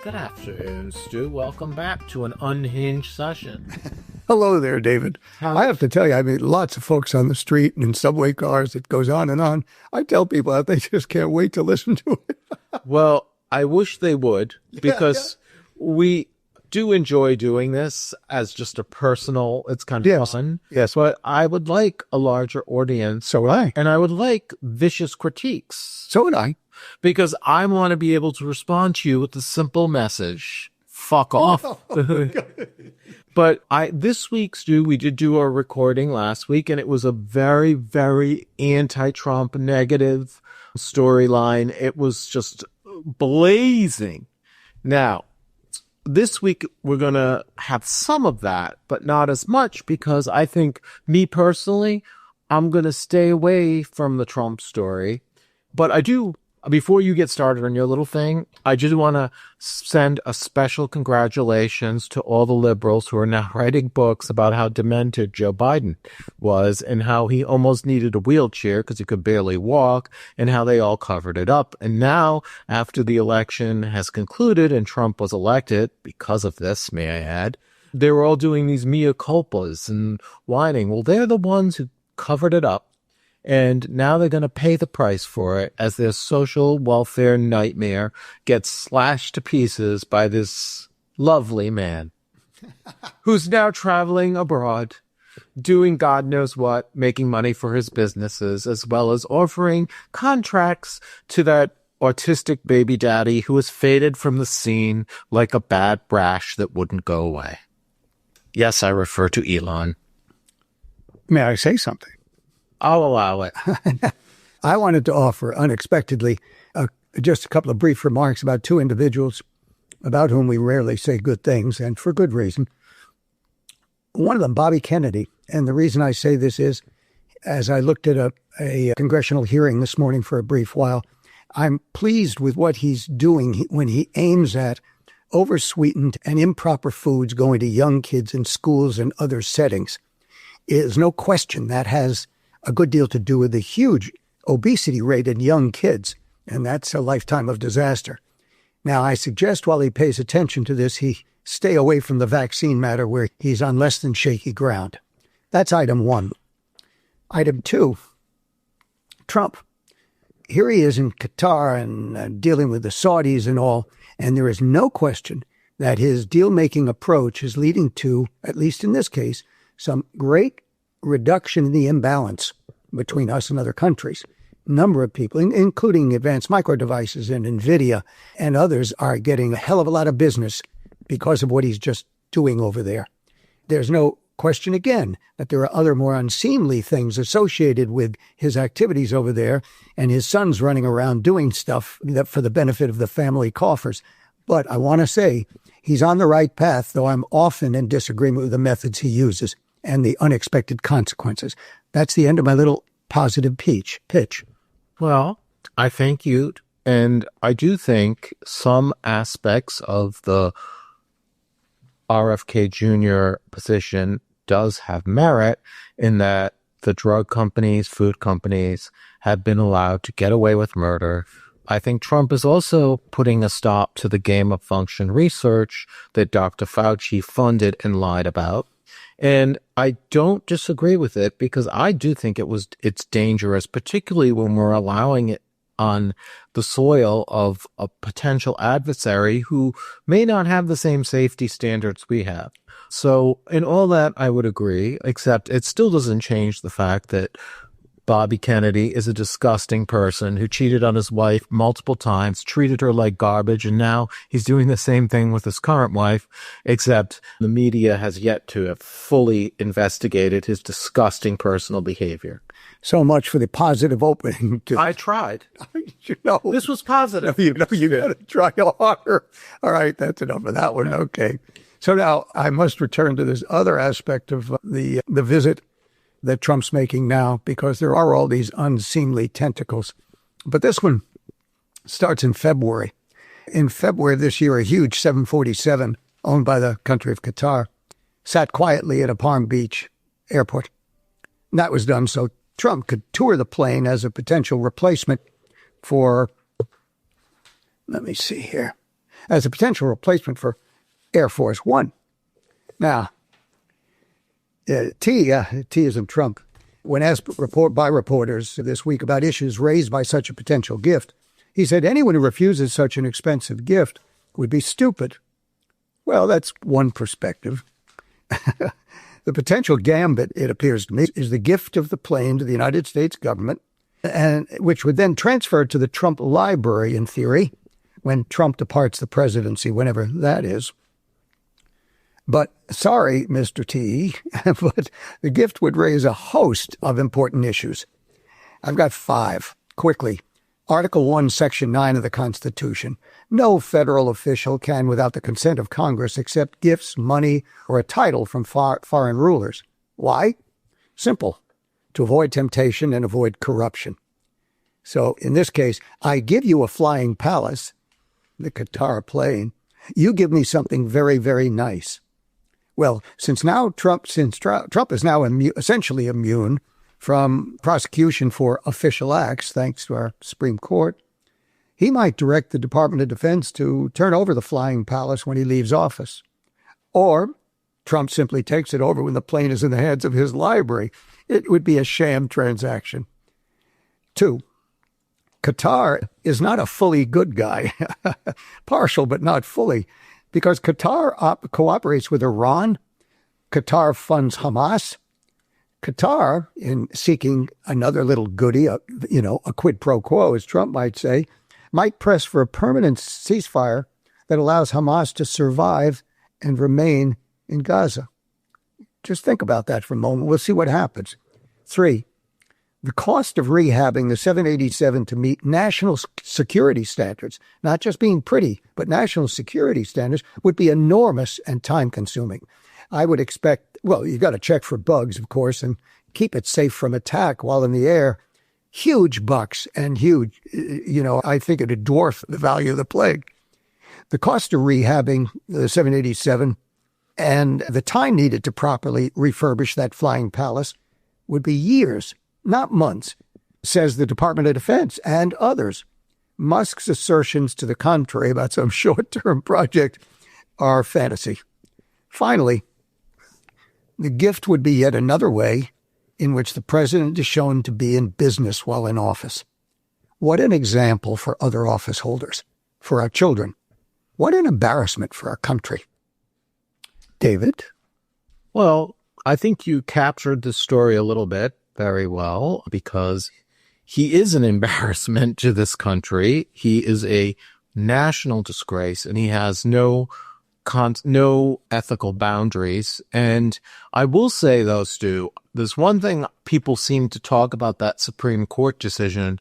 Good afternoon, Stu. Welcome back to an unhinged session. Hello there, David. I have to tell you, I meet lots of folks on the street and in subway cars. It goes on and on. I tell people that they just can't wait to listen to it. Well, I wish they would, because we do enjoy doing this as just a personal, it's kind of fun. Yes. But I would like a larger audience. So would I. And I would like vicious critiques. So would I. Because I want to be able to respond to you with the simple message, fuck off. But this week, Stu, we did do a recording last week, and it was a very, very anti-Trump negative storyline. It was just blazing. Now, this week, we're going to have some of that, but not as much, because I think, me personally, I'm going to stay away from the Trump story. But I do, before you get started on your little thing, I just want to send a special congratulations to all the liberals who are now writing books about how demented Joe Biden was and how he almost needed a wheelchair because he could barely walk, and how they all covered it up. And now, after the election has concluded and Trump was elected, because of this, may I add, they were all doing these mea culpas and whining. Well, they're the ones who covered it up. And now they're going to pay the price for it as their social welfare nightmare gets slashed to pieces by this lovely man who's now traveling abroad, doing God knows what, making money for his businesses, as well as offering contracts to that autistic baby daddy who has faded from the scene like a bad rash that wouldn't go away. Yes, I refer to Elon. May I say something? I'll allow it. I wanted to offer, unexpectedly, just a couple of brief remarks about two individuals about whom we rarely say good things, and for good reason. One of them, Bobby Kennedy, and the reason I say this is, as I looked at a congressional hearing this morning for a brief while, I'm pleased with what he's doing when he aims at oversweetened and improper foods going to young kids in schools and other settings. There's no question that has a good deal to do with the huge obesity rate in young kids, and that's a lifetime of disaster. Now, I suggest while he pays attention to this, he stay away from the vaccine matter where he's on less than shaky ground. That's item one. Item two, Trump. Here he is in Qatar and dealing with the Saudis and all, and there is no question that his deal-making approach is leading to, at least in this case, some great reduction in the imbalance between us and other countries. A number of people, including Advanced Micro Devices and NVIDIA and others, are getting a hell of a lot of business because of what he's just doing over there. There's no question, again, that there are other more unseemly things associated with his activities over there, and his son's running around doing stuff that for the benefit of the family coffers. But I want to say he's on the right path, though I'm often in disagreement with the methods he uses and the unexpected consequences. That's the end of my little positive pitch. Well, I thank you. And I do think some aspects of the RFK Jr. position does have merit in that the drug companies, food companies have been allowed to get away with murder. I think Trump is also putting a stop to the gain-of-function research that Dr. Fauci funded and lied about. And I don't disagree with it, because I do think it's dangerous, particularly when we're allowing it on the soil of a potential adversary who may not have the same safety standards we have. So in all that, I would agree, except it still doesn't change the fact that Bobby Kennedy is a disgusting person who cheated on his wife multiple times, treated her like garbage, and now he's doing the same thing with his current wife, except the media has yet to have fully investigated his disgusting personal behavior. So much for the positive opening. I tried. No, this was positive. You got to try harder. All right, that's enough of that one. Okay. So now I must return to this other aspect of the visit that Trump's making now, because there are all these unseemly tentacles. But this one starts in February. In February this year, a huge 747 owned by the country of Qatar sat quietly at a Palm Beach airport. And that was done so Trump could tour the plane as a potential replacement for, let me see here, as a potential replacement for Air Force One. Now, T is in Trump. When asked by reporters this week about issues raised by such a potential gift, he said anyone who refuses such an expensive gift would be stupid. Well, that's one perspective. The potential gambit, it appears to me, is the gift of the plane to the United States government, and which would then transfer to the Trump library, in theory, when Trump departs the presidency, whenever that is. But sorry, Mr. T, but the gift would raise a host of important issues. I've got 5, quickly. Article 1, Section 9 of the Constitution. No federal official can, without the consent of Congress, accept gifts, money, or a title from foreign rulers. Why? Simple. To avoid temptation and avoid corruption. So, in this case, I give you a flying palace, the Qatar plane. You give me something very, very nice. Well, since Trump is now essentially immune from prosecution for official acts, thanks to our Supreme Court, he might direct the Department of Defense to turn over the flying palace when he leaves office. Or Trump simply takes it over when the plane is in the hands of his library. It would be a sham transaction. 2, Qatar is not a fully good guy. Partial, but not fully. Because Qatar cooperates with Iran. Qatar funds Hamas. Qatar, in seeking another little goodie, a quid pro quo, as Trump might say, might press for a permanent ceasefire that allows Hamas to survive and remain in Gaza. Just think about that for a moment. We'll see what happens. 3, the cost of rehabbing the 787 to meet national security standards, not just being pretty, but national security standards, would be enormous and time-consuming. I would expect, well, you've got to check for bugs, of course, and keep it safe from attack while in the air. Huge bucks and huge, I think it would dwarf the value of the plane. The cost of rehabbing the 787 and the time needed to properly refurbish that flying palace would be years, not months, says the Department of Defense and others. Musk's assertions to the contrary about some short-term project are fantasy. Finally, the gift would be yet another way in which the president is shown to be in business while in office. What an example for other office holders, for our children. What an embarrassment for our country. David? Well, I think you captured the story a little bit very well, because he is an embarrassment to this country. He is a national disgrace, and he has no ethical boundaries. And I will say, though, Stu, there's one thing people seem to talk about that Supreme Court decision.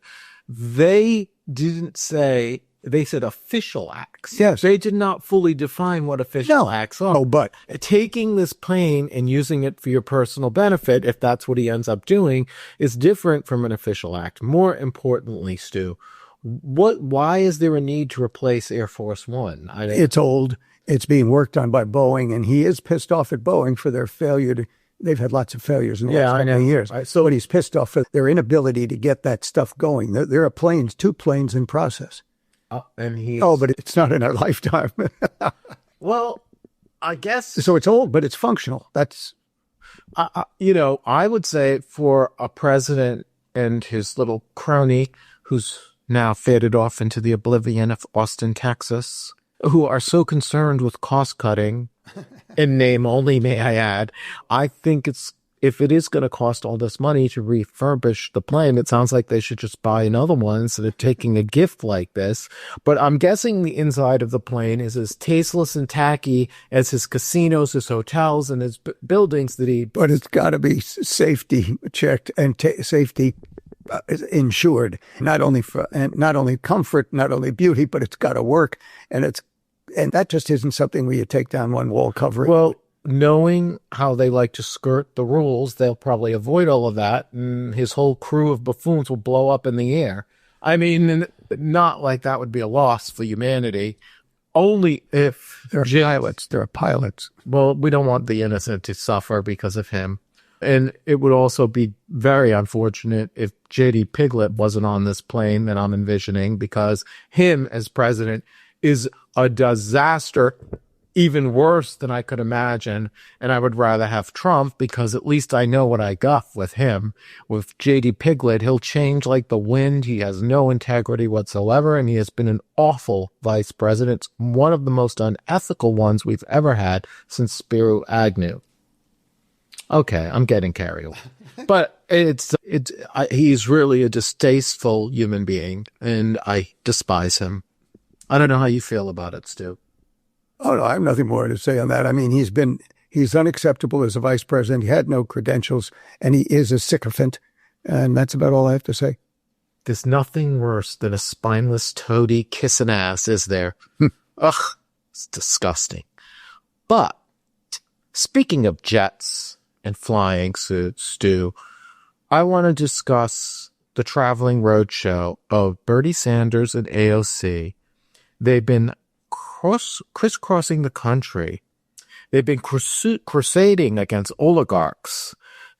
They didn't say, they said official acts. Yes. They did not fully define what official acts are. Oh, but taking this plane and using it for your personal benefit, if that's what he ends up doing, is different from an official act. More importantly, Stu, why is there a need to replace Air Force One? It's old. It's being worked on by Boeing, and he is pissed off at Boeing for their failure they've had lots of failures in the last couple of years. So he's pissed off at their inability to get that stuff going. There are 2 planes in process. But it's not in our lifetime. Well, I guess. So it's old, but it's functional. That's, I would say for a president and his little crony who's now faded off into the oblivion of Austin, Texas, who are so concerned with cost cutting, in name only, may I add, I think if it is going to cost all this money to refurbish the plane, it sounds like they should just buy another one instead of taking a gift like this. But I'm guessing the inside of the plane is as tasteless and tacky as his casinos, his hotels, and his buildings that he... But it's got to be safety checked and safety insured. Not only comfort, not only beauty, but it's got to work. And that just isn't something where you take down one wall covering. Well, knowing how they like to skirt the rules, they'll probably avoid all of that, and his whole crew of buffoons will blow up in the air. I mean, not like that would be a loss for humanity. Only if... They're pilots. They're pilots. Well, we don't want the innocent to suffer because of him. And it would also be very unfortunate if J.D. Piglet wasn't on this plane that I'm envisioning, because him as president is a disaster, even worse than I could imagine. And I would rather have Trump because at least I know what I got with him. With J.D. Piglet, he'll change like the wind. He has no integrity whatsoever, and he has been an awful vice president, one of the most unethical ones we've ever had since Spiro Agnew. Okay, I'm getting carried away. But he's really a distasteful human being, and I despise him. I don't know how you feel about it, Stu. Oh, no, I have nothing more to say on that. I mean, he's unacceptable as a vice president. He had no credentials, and he is a sycophant. And that's about all I have to say. There's nothing worse than a spineless toady kissing ass, is there? Ugh, it's disgusting. But speaking of jets and flying suits, Stu, I want to discuss the traveling roadshow of Bernie Sanders and AOC. They've been crisscrossing the country. They've been crusading against oligarchs,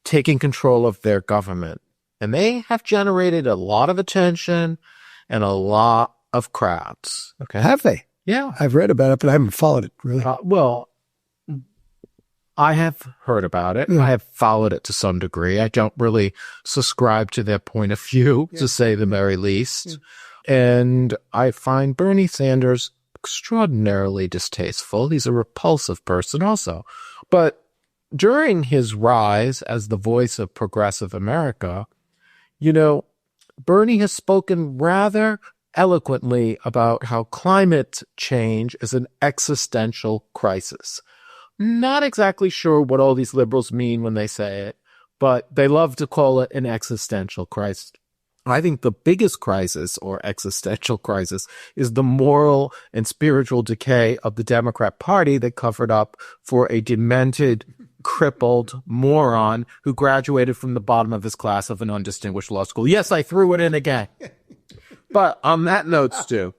taking control of their government. And they have generated a lot of attention and a lot of crowds. Okay. Have they? Yeah. I've read about it, but I haven't followed it, really. Well, I have heard about it. I have followed it to some degree. I don't really subscribe to their point of view, to say the very least. And I find Bernie Sanders extraordinarily distasteful. He's a repulsive person also. But during his rise as the voice of progressive America, you know, Bernie has spoken rather eloquently about how climate change is an existential crisis. Not exactly sure what all these liberals mean when they say it, but they love to call it an existential crisis. I think the biggest crisis or existential crisis is the moral and spiritual decay of the Democrat Party that covered up for a demented, crippled moron who graduated from the bottom of his class of an undistinguished law school. Yes, I threw it in again. But on that note, Stu,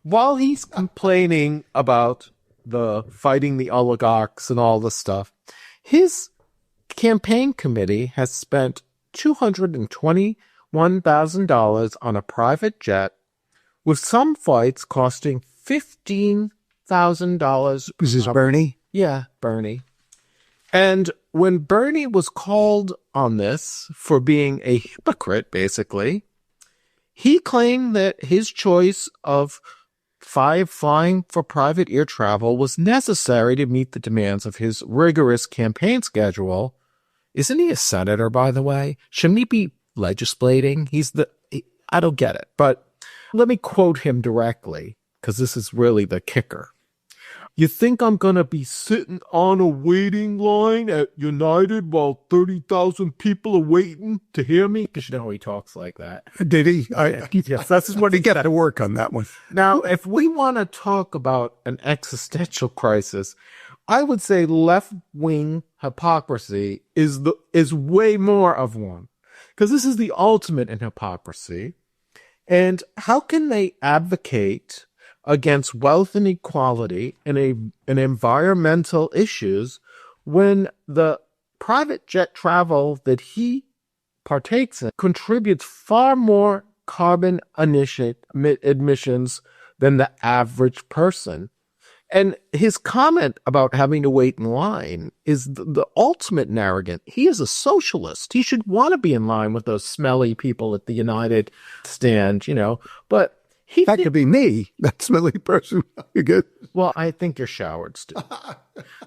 while he's complaining about the fighting the oligarchs and all this stuff, his campaign committee has spent $221,000 on a private jet, with some flights costing $15,000. This is Bernie? Yeah, Bernie. And when Bernie was called on this for being a hypocrite, basically, he claimed that his choice of flying for private air travel was necessary to meet the demands of his rigorous campaign schedule. Isn't he a senator, by the way? Shouldn't he be legislating? I don't get it. But let me quote him directly, because this is really the kicker. You think I'm going to be sitting on a waiting line at United while 30,000 people are waiting to hear me? Because you know he talks like that. Did he? Yes, that's what he get to work on that one. Now, if we want to talk about an existential crisis, I would say left-wing hypocrisy is way more of one. Because this is the ultimate in hypocrisy. And how can they advocate against wealth inequality and environmental issues when the private jet travel that he partakes in contributes far more carbon emissions than the average person? And his comment about having to wait in line is the ultimate in arrogance. He is a socialist. He should want to be in line with those smelly people at the United stand, you know, but that could be me, that smelly person. You good? Well, I think you're showered, Stu.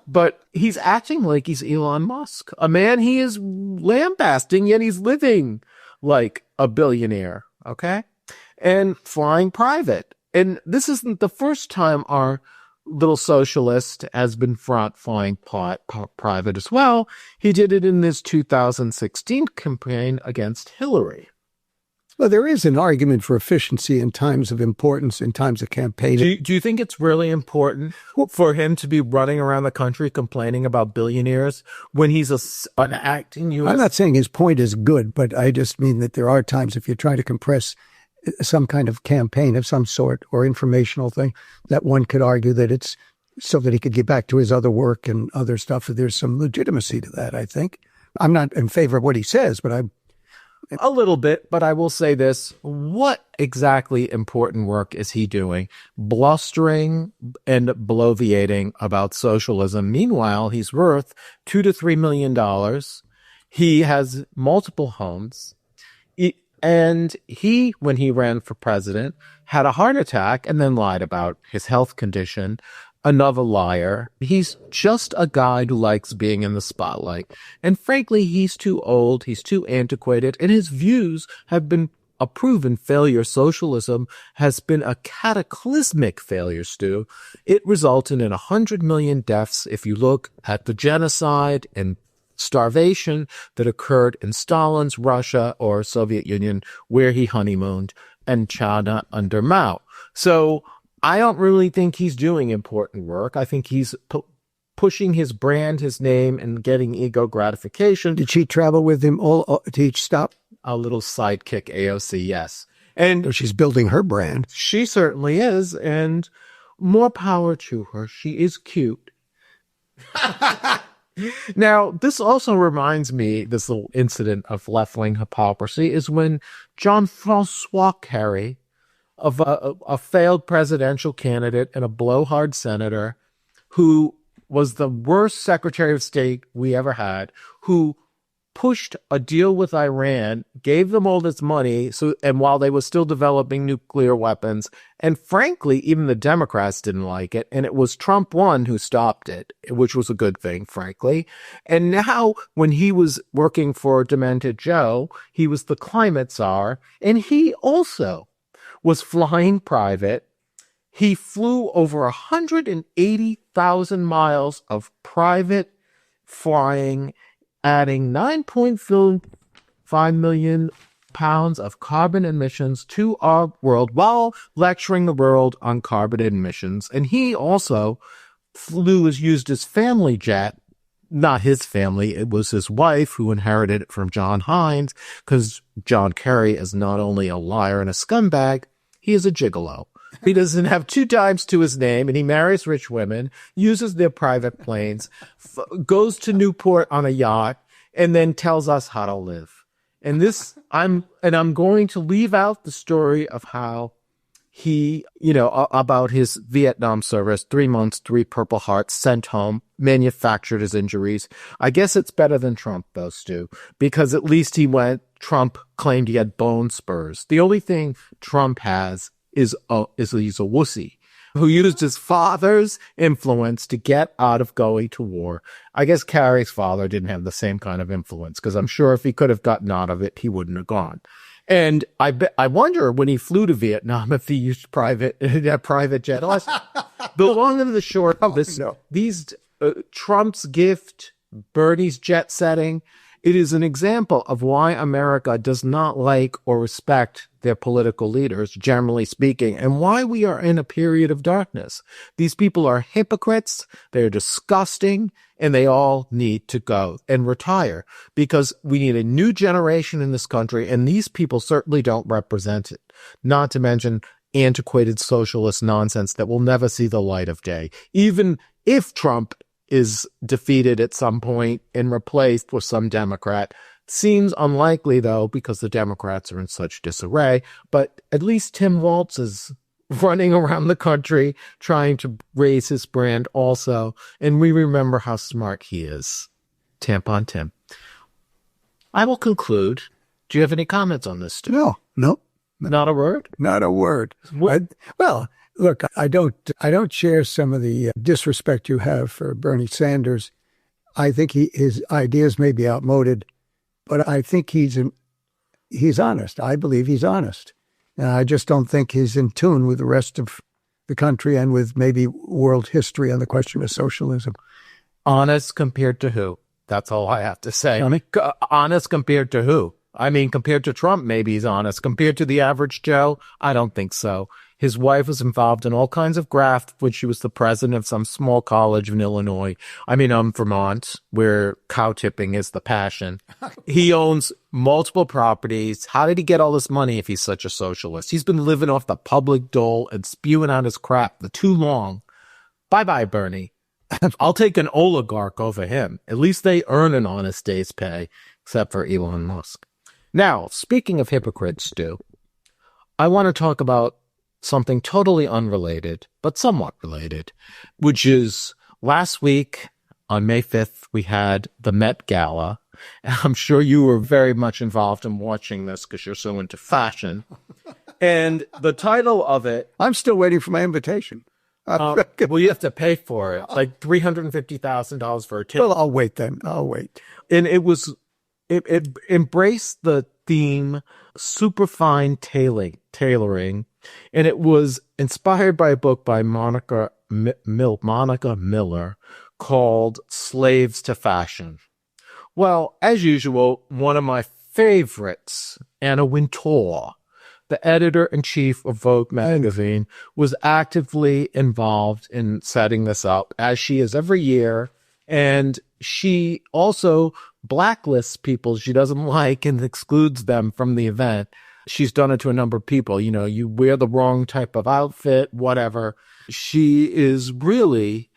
But he's acting like he's Elon Musk, a man he is lambasting, yet he's living like a billionaire, okay? And flying private. And this isn't the first time our little socialist has been flying private as well. He did it in this 2016 campaign against Hillary. Well, there is an argument for efficiency in times of importance, in times of campaigning. Do you think it's really important for him to be running around the country complaining about billionaires when he's an acting U.S.? I'm not saying his point is good, but I just mean that there are times if you try to compress some kind of campaign of some sort or informational thing, that one could argue that it's so that he could get back to his other work and other stuff. There's some legitimacy to that, I think. I'm not in favor of what he says, but A little bit, but I will say this. What exactly important work is he doing? Blustering and bloviating about socialism. Meanwhile, he's worth $2 to $3 million. He has multiple homes. And he, when he ran for president, had a heart attack and then lied about his health condition. Another liar. He's just a guy who likes being in the spotlight. And frankly, he's too old, he's too antiquated, and his views have been a proven failure. Socialism has been a cataclysmic failure, Stu. It resulted in 100 million deaths if you look at the genocide and starvation that occurred in Stalin's Russia or Soviet Union, where he honeymooned, and China under Mao. So I don't really think he's doing important work. I think he's pushing his brand, his name, and getting ego gratification. Did she travel with him all to each stop? A little sidekick AOC, yes. And so she's building her brand. She certainly is, and more power to her. She is cute. Now, this also reminds me, this little incident of left-wing hypocrisy, is when Jean-Francois Carey, of a failed presidential candidate and a blowhard senator who was the worst Secretary of State we ever had, who pushed a deal with Iran, gave them all this money, and while they were still developing nuclear weapons, and frankly, even the Democrats didn't like it, and it was Trump won who stopped it, which was a good thing, frankly. And now, when he was working for Demented Joe, he was the climate czar, and he also was flying private. He flew over 180,000 miles of private flying, adding 9.5 million pounds of carbon emissions to our world while lecturing the world on carbon emissions. And he also used his family jet, not his family, it was his wife who inherited it from John Hines, because John Kerry is not only a liar and a scumbag, he is a gigolo. He doesn't have 2 dimes to his name, and he marries rich women, uses their private planes, goes to Newport on a yacht, and then tells us how to live. And I'm going to leave out the story of how he, about his Vietnam service, 3 months, 3 Purple Hearts, sent home, manufactured his injuries. I guess it's better than Trump, though, Stu, because at least Trump claimed he had bone spurs. The only thing Trump has is he's a wussy who used his father's influence to get out of going to war. I guess Carrie's father didn't have the same kind of influence, because I'm sure if he could have gotten out of it, he wouldn't have gone. And I wonder when he flew to Vietnam if he used private jet. The long and the short of this, these Trump's gift, Bernie's jet setting, it is an example of why America does not like or respect their political leaders, generally speaking, and why we are in a period of darkness. These people are hypocrites, they're disgusting, and they all need to go and retire, because we need a new generation in this country, and these people certainly don't represent it. Not to mention antiquated socialist nonsense that will never see the light of day. Even if Trump is defeated at some point and replaced with some Democrat. Seems unlikely, though, because the Democrats are in such disarray. But at least Tim Walz is running around the country trying to raise his brand also. And we remember how smart he is. Tampon Tim. I will conclude. Do you have any comments on this, Stu? No. Not a word? Not a word. Look, I don't share some of the disrespect you have for Bernie Sanders. I think his ideas may be outmoded, but I think he's honest. I believe he's honest. And I just don't think he's in tune with the rest of the country and with maybe world history on the question of socialism. Honest compared to who? That's all I have to say. Honest compared to who? I mean, compared to Trump, maybe he's honest. Compared to the average Joe, I don't think so. His wife was involved in all kinds of graft when she was the president of some small college in Illinois. I mean, Vermont, where cow tipping is the passion. He owns multiple properties. How did he get all this money if he's such a socialist? He's been living off the public dole and spewing out his crap for too long. Bye-bye, Bernie. I'll take an oligarch over him. At least they earn an honest day's pay, except for Elon Musk. Now, speaking of hypocrites, Stu, I want to talk about something totally unrelated, but somewhat related, which is last week on May 5th, we had the Met Gala. I'm sure you were very much involved in watching this because you're so into fashion. And the title of it... I'm still waiting for my invitation. well, you have to pay for it, like $350,000 for a ticket. Well, I'll wait then. I'll wait. And it embraced the theme superfine tailoring, and it was inspired by a book by Monica Miller called Slaves to Fashion. Well, as usual, one of my favorites, Anna Wintour, the editor-in-chief of Vogue magazine, was actively involved in setting this up, as she is every year. And she also blacklists people she doesn't like and excludes them from the event. She's done it to a number of people. You know, you wear the wrong type of outfit, whatever. She is really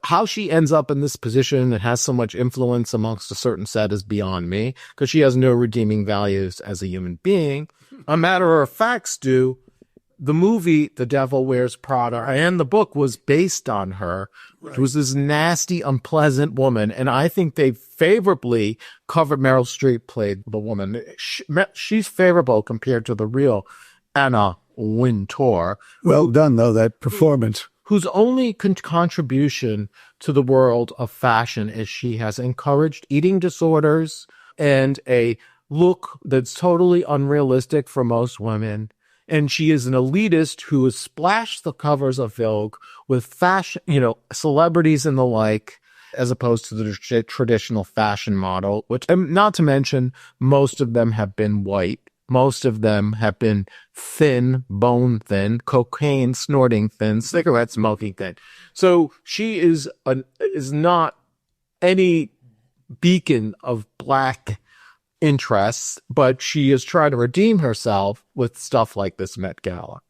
how she ends up in this position and has so much influence amongst a certain set is beyond me, because she has no redeeming values as a human being. A matter of fact, Stu, the movie The Devil Wears Prada and the book was based on her. Right. It was this nasty, unpleasant woman, and I think they favorably covered. Meryl Streep played the woman. She's favorable compared to the real Anna Wintour. Well done, though, that performance. Whose only contribution to the world of fashion is she has encouraged eating disorders and a look that's totally unrealistic for most women. And she is an elitist who has splashed the covers of Vogue with fashion, celebrities and the like, as opposed to the traditional fashion model, which, not to mention, most of them have been white. Most of them have been thin, bone thin, cocaine snorting thin, cigarette smoking thin. So she is not any beacon of black interests, but she is trying to redeem herself with stuff like this Met Gala.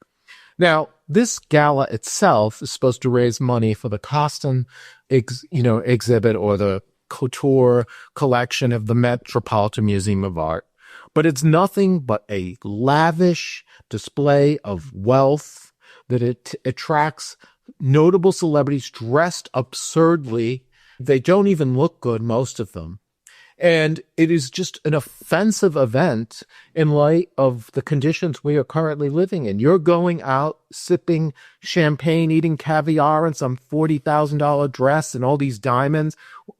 Now, this gala itself is supposed to raise money for the costume, exhibit or the couture collection of the Metropolitan Museum of Art. But it's nothing but a lavish display of wealth that it attracts notable celebrities dressed absurdly. They don't even look good, most of them. And it is just an offensive event in light of the conditions we are currently living in. You're going out, sipping champagne, eating caviar in some $40,000 dress and all these diamonds.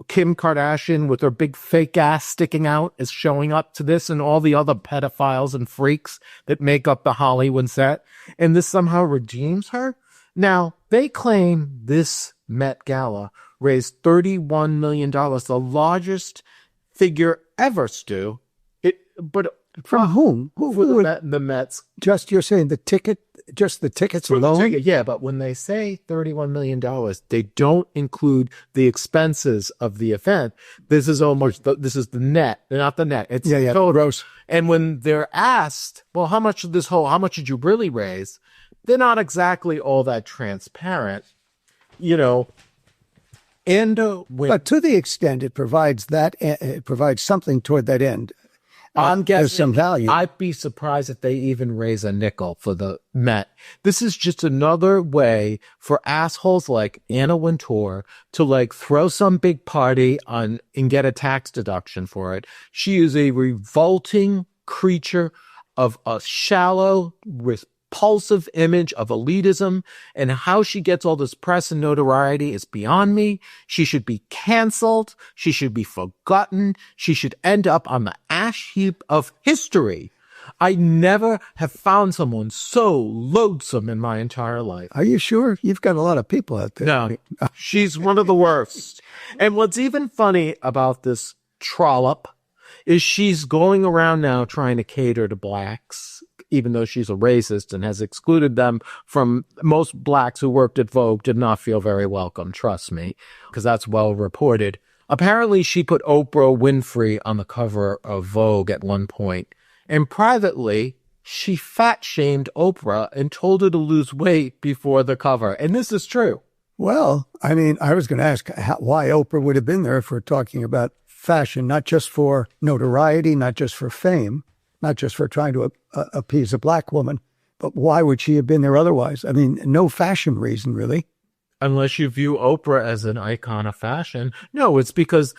Kim Kardashian with her big fake ass sticking out is showing up to this, and all the other pedophiles and freaks that make up the Hollywood set. And this somehow redeems her. Now, they claim this Met Gala raised $31 million, the largest figure ever, Stu. But from whom? Who the Mets? You're saying the tickets alone? Yeah, but when they say $31 million, they don't include the expenses of the event. This is the net, not the net. It's total gross. And when they're asked, well, how much did you really raise? They're not exactly all that transparent, But to the extent it provides something toward that end, I'm guessing there's some value. I'd be surprised if they even raise a nickel for the Met. This is just another way for assholes like Anna Wintour to throw some big party and get a tax deduction for it. She is a revolting creature of a shallow, repulsive image of elitism, and how she gets all this press and notoriety is beyond me. She should be canceled. She should be forgotten. She should end up on the ash heap of history. I never have found someone so loathsome in my entire life. Are you sure? You've got a lot of people out there. No, she's one of the worst. And what's even funny about this trollop is she's going around now trying to cater to blacks, even though she's a racist and has excluded them from most blacks who worked at Vogue did not feel very welcome, trust me, because that's well reported. Apparently, she put Oprah Winfrey on the cover of Vogue at one point, and privately, she fat-shamed Oprah and told her to lose weight before the cover, and this is true. Well, I was going to ask why Oprah would have been there if we're talking about fashion, not just for notoriety, not just for fame, not just for trying to appease a black woman, but why would she have been there otherwise? I mean, no fashion reason, really. Unless you view Oprah as an icon of fashion. No, it's because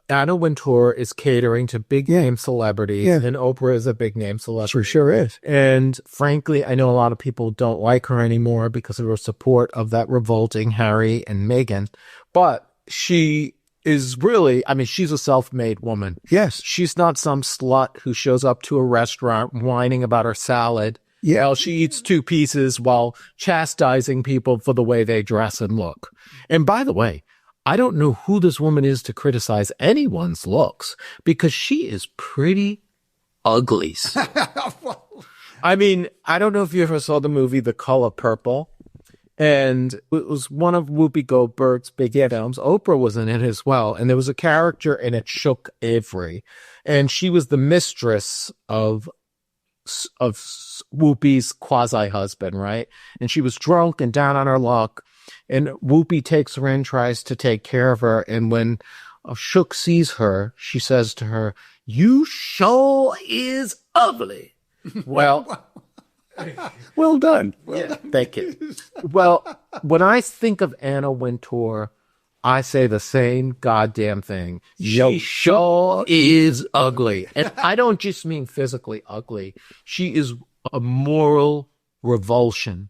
Anna Wintour is catering to big name celebrities, and Oprah is a big name celebrity. She sure is. And frankly, I know a lot of people don't like her anymore because of her support of that revolting Harry and Meghan. But she is really, I mean, she's a self-made woman. Yes. She's not some slut who shows up to a restaurant whining about her salad. Yeah, well, she eats 2 pieces while chastising people for the way they dress and look. And by the way, I don't know who this woman is to criticize anyone's looks because she is pretty ugly. I mean, I don't know if you ever saw the movie The Color Purple. And it was one of Whoopi Goldberg's big films. Oprah was in it as well. And there was a character in it, Shook Avery. And she was the mistress of Whoopi's quasi-husband, right? And she was drunk and down on her luck. And Whoopi takes her in, tries to take care of her. And when Shook sees her, she says to her, "You sure is ugly." Well, well done. Thank you. Well, when I think of Anna Wintour, I say the same goddamn thing. She sure is ugly. And I don't just mean physically ugly. She is a moral revulsion.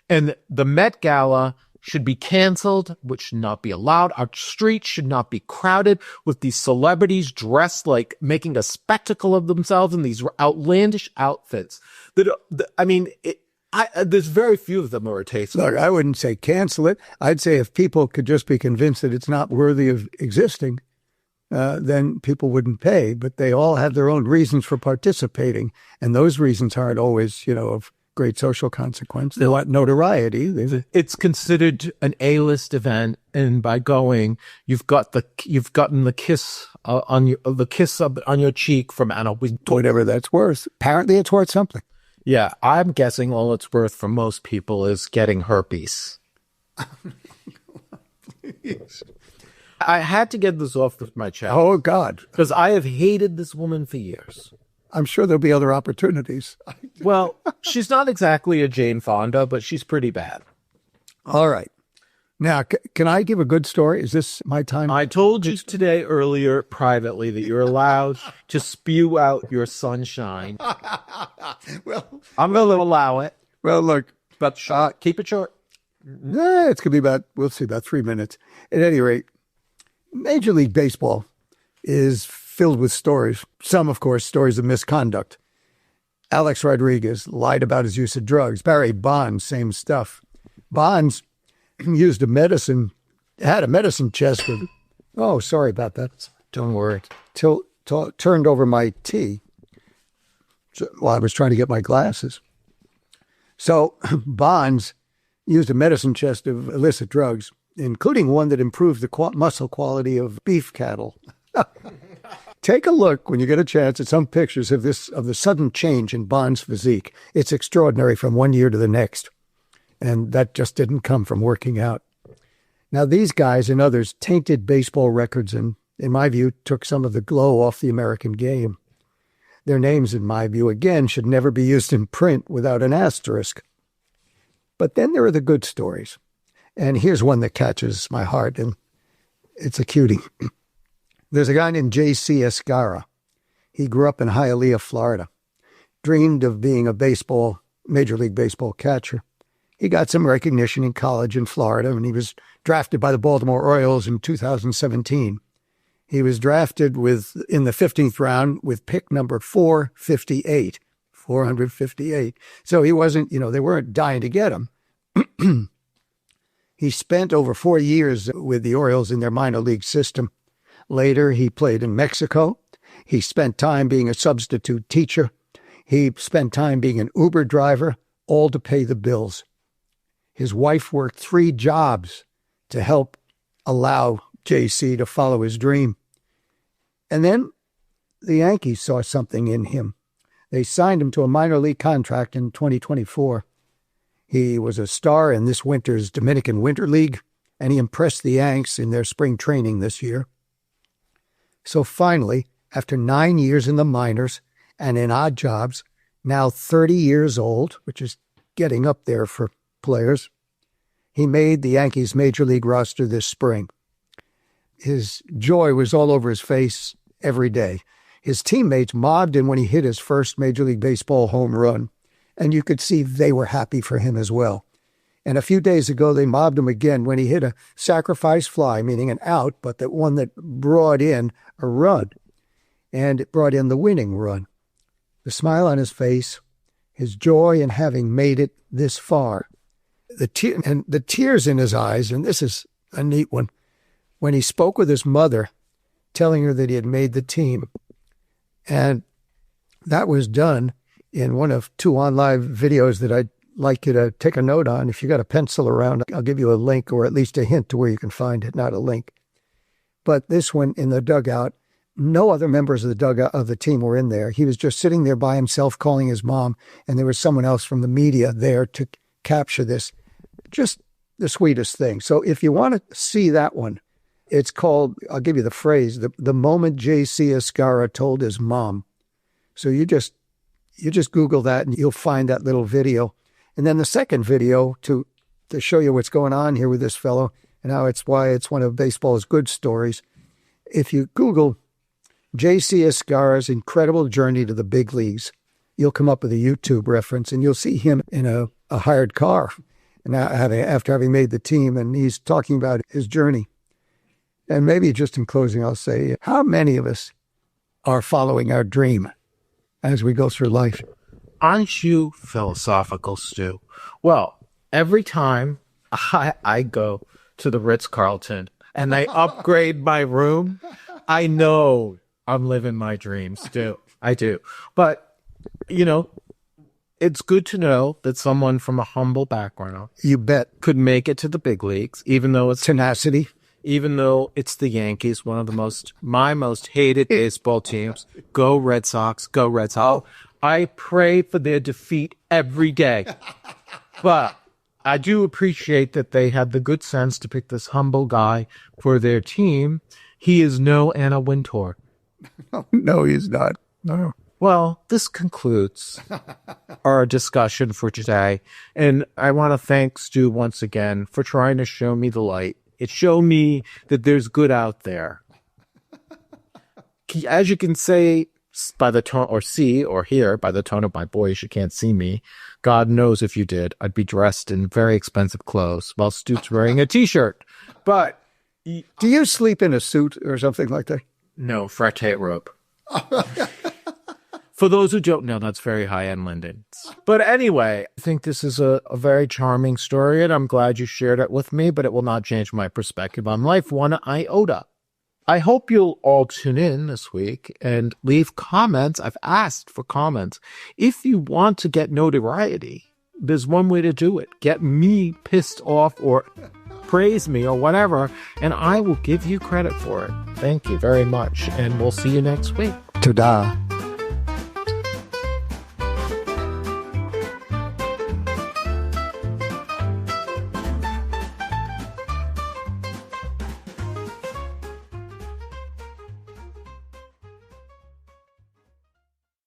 And the Met Gala should be canceled, which should not be allowed. Our streets should not be crowded with these celebrities dressed like making a spectacle of themselves in these outlandish outfits. There's very few of them are tasteful. Look, I wouldn't say cancel it. I'd say if people could just be convinced that it's not worthy of existing, then people wouldn't pay. But they all have their own reasons for participating. And those reasons aren't always, of great social consequence. They want notoriety. It's considered an A-list event. And by going, you've gotten the kiss on your cheek from Anna Wintour. Whatever that's worth. Apparently it's worth something. Yeah, I'm guessing all it's worth for most people is getting herpes. I had to get this off with my chest. Oh, God. Because I have hated this woman for years. I'm sure there'll be other opportunities. Well, she's not exactly a Jane Fonda, but she's pretty bad. All right. Now, can I give a good story? Is this my time? I told you today earlier privately that you're allowed to spew out your sunshine. Well, I'm going to allow it. Well, look. But keep it short. It's going to be about 3 minutes. At any rate, Major League Baseball is filled with stories. Some, of course, stories of misconduct. Alex Rodriguez lied about his use of drugs. Barry Bonds, same stuff. Bonds used had a medicine chest with, oh, sorry about that. Don't worry. Turned over my tea while I was trying to get my glasses. So Bonds used a medicine chest of illicit drugs, including one that improved the muscle quality of beef cattle. Take a look when you get a chance at some pictures of the sudden change in Bonds' physique. It's extraordinary from one year to the next. And that just didn't come from working out. Now, these guys and others tainted baseball records and, in my view, took some of the glow off the American game. Their names, in my view, again, should never be used in print without an asterisk. But then there are the good stories. And here's one that catches my heart, and it's a cutie. There's a guy named J.C. Escara. He grew up in Hialeah, Florida. Dreamed of being a Major League Baseball catcher. He got some recognition in college in Florida, and he was drafted by the Baltimore Orioles in 2017. He was drafted in the 15th round with pick number 458. 458. So he wasn't, they weren't dying to get him. He spent over 4 years with the Orioles in their minor league system. Later, he played in Mexico. He spent time being a substitute teacher. He spent time being an Uber driver, all to pay the bills. His wife worked 3 jobs to help allow JC to follow his dream. And then the Yankees saw something in him. They signed him to a minor league contract in 2024. He was a star in this winter's Dominican Winter League, and he impressed the Yanks in their spring training this year. So finally, after 9 years in the minors and in odd jobs, now 30 years old, which is getting up there for players, he made the Yankees Major League roster this spring. His joy was all over his face every day. His teammates mobbed him when he hit his first Major League Baseball home run, and you could see they were happy for him as well. And a few days ago, they mobbed him again when he hit a sacrifice fly, meaning an out, but that one that brought in a run, and it brought in the winning run. The smile on his face, his joy in having made it this far, the tears in his eyes, and this is a neat one, when he spoke with his mother, telling her that he had made the team. And that was done in one of 2 on-live videos that I'd like you to take a note on. If you got a pencil around, I'll give you a link or at least a hint to where you can find it, not a link. But this one in the dugout, no other members of the dugout of the team were in there. He was just sitting there by himself calling his mom, and there was someone else from the media there to capture this. Just the sweetest thing. So if you want to see that one, it's called, I'll give you the phrase, the moment J.C. Escarra told his mom. So you just Google that and you'll find that little video. And then the second video to show you what's going on here with this fellow and why it's one of baseball's good stories. If you Google J.C. Escarra's incredible journey to the big leagues, you'll come up with a YouTube reference and you'll see him in a hired car and after having made the team, and he's talking about his journey. And maybe just in closing, I'll say, how many of us are following our dream as we go through life? Aren't you philosophical, Stu? Well, every time I go to the Ritz-Carlton and I upgrade my room, I know I'm living my dreams, Stu. I do. But, it's good to know that someone from a humble background, you bet, could make it to the big leagues, even though it's tenacity. Even though it's the Yankees, one of my most hated baseball teams. Go Red Sox, go Red Sox. I pray for their defeat every day. But I do appreciate that they had the good sense to pick this humble guy for their team. He is no Anna Wintour. No, he's not. No. Well, this concludes our discussion for today. And I want to thank Stu once again for trying to show me the light. It showed me that there's good out there. As you can say by the tone, or see or hear by the tone of my voice, you can't see me. God knows if you did, I'd be dressed in very expensive clothes while Stu's wearing a T-shirt. But do you sleep in a suit or something like that? No, frette robe. For those who don't know, that's very high-end Linden. But anyway, I think this is a very charming story, and I'm glad you shared it with me, but it will not change my perspective on life one iota. I hope you'll all tune in this week and leave comments. I've asked for comments. If you want to get notoriety, there's one way to do it. Get me pissed off or praise me or whatever, and I will give you credit for it. Thank you very much, and we'll see you next week. Ta-da.